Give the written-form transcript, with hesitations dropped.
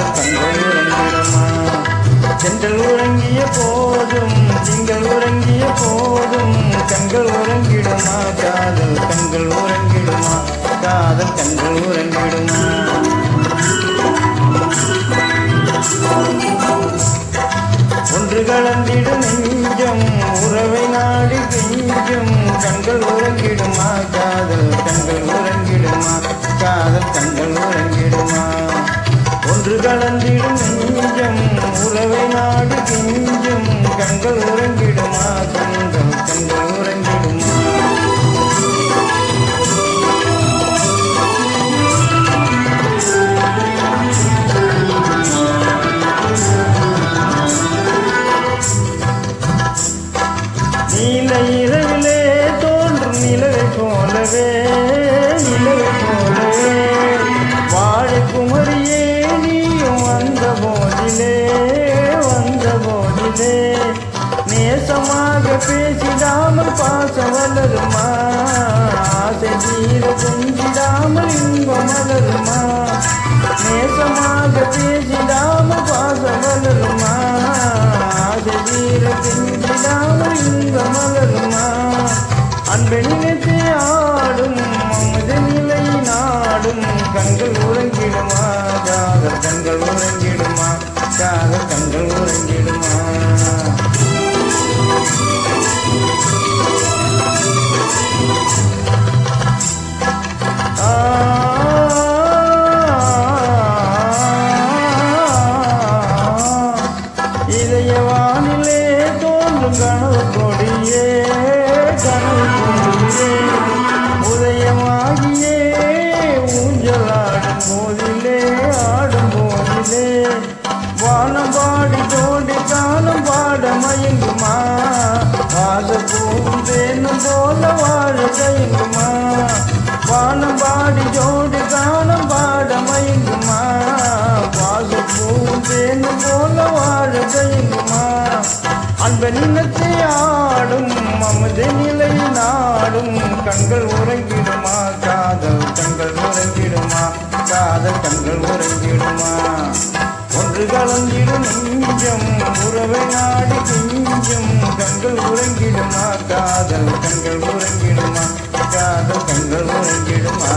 காதல் கண்கள் உறங்கிடுமா சென்றல் உறங்கிய போதும் திங்கள் உறங்கிய போதும் கண்கள் உறங்கிடுமா காதல் கண்கள் உறங்கிடுமா காதல் கண்கள் உறங்கிடுமா ஒன்று கலந்திடு நெஞ்சம் உறவை நாடி கெஞ்சும் கண்கள் உறங்கிடுமா காதல் கண்கள் உறங்கிடுமா காதல் கண்கள் உறங்கிடுமா ஒன்று கலந்திடும் நெஞ்சம் உறவை நாடி கெஞ்சும் கண்கள் உறங்கிடுமா கண்கள் கண்கள் உறங்கிடுமா நீல இரவிலே தோன்றும் நிலவை போலவே வாழை குமரியே நீயும் வந்த போதிலே நேசமாக பேசிடாமல் பாசம் வளருமா ஆசை தீர செஞ்சிடாமல் இன்பம் வளருமா நேசமாக பேசிடாமல் பாசம் வளருமா ஆசை தீர செஞ்சிடாமல் இன்பம் வளருமா அன்பை நினைத்து ஆடும் மமது நிலை நாடும் கண்கள் உறங்கிடுமா காதல் கண்கள் உறங்கிடுமா காதல் கண்கள் உறங்கிடுமா இதயவானிலே தோன்றும் கனவு கொடியே உதயமாகியே ஊஞ்சலாடும் போதிலே ஆடும் போதிலே வானம் பாடி தோண்டி காலம் பாட மயங்குமா வாசப்பூவும் தேனும் போல வாழ தயங்குமா வானம் பாடி ஜோடி காலம் பாட மயங்குமா வாசப்பூவும் தேனும் போல வாழ தயங்குமா அன்ப நிலத்தை ஆடும் மமது நிலை நாடும் கண்கள் உறங்கிடுமா காதல் கண்கள் உறங்கிடுமா காதல் கண்கள் உறங்கிடுமா ஒன்று கலந்திடும் நெஞ்சம் உறவை நாடி கெஞ்சும் கண்கள் உறங்கிடுமா காதல் கண்கள் உறங்கிடுமா காதல் கண்கள் உறங்கிடுமா